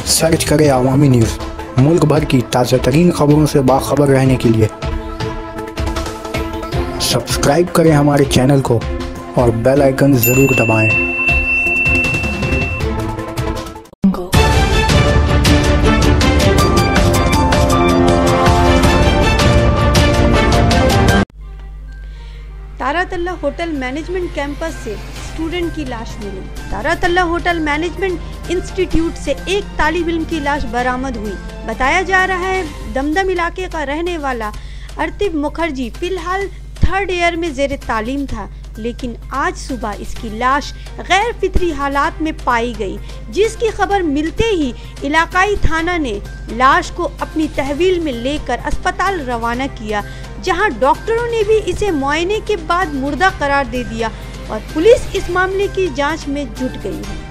Search करें अवामी news. मुल्क भर की ताज़ा तरीन खबरों से बाखबर रहने के लिए सब्सक्राइब करें हमारे चैनल को और बेल आइकन ज़रूर दबाएं। तारातल्ला होटल मैनेजमेंट कैंपस से स्टूडेंट की लाश मिली। तारातल्ला होटल मैनेजमेंट इंस्टीट्यूट से एक तालिब इल्म की लाश बरामद हुई। बताया जा रहा है दमदम इलाके का रहने वाला अर्तिब मुखर्जी फिलहाल 3rd ईयर में ज़ेर तालीम था, लेकिन आज सुबह इसकी लाश गैर फितरी हालात में पाई गई, जिसकी खबर मिलते ही इलाकाई थाना ने लाश को अपनी तहवील में लेकर अस्पताल रवाना किया, जहां डॉक्टरों ने भी इसे मुआयने के बाद मुर्दा करार दे दिया और पुलिस इस मामले की जांच में जुट गई है।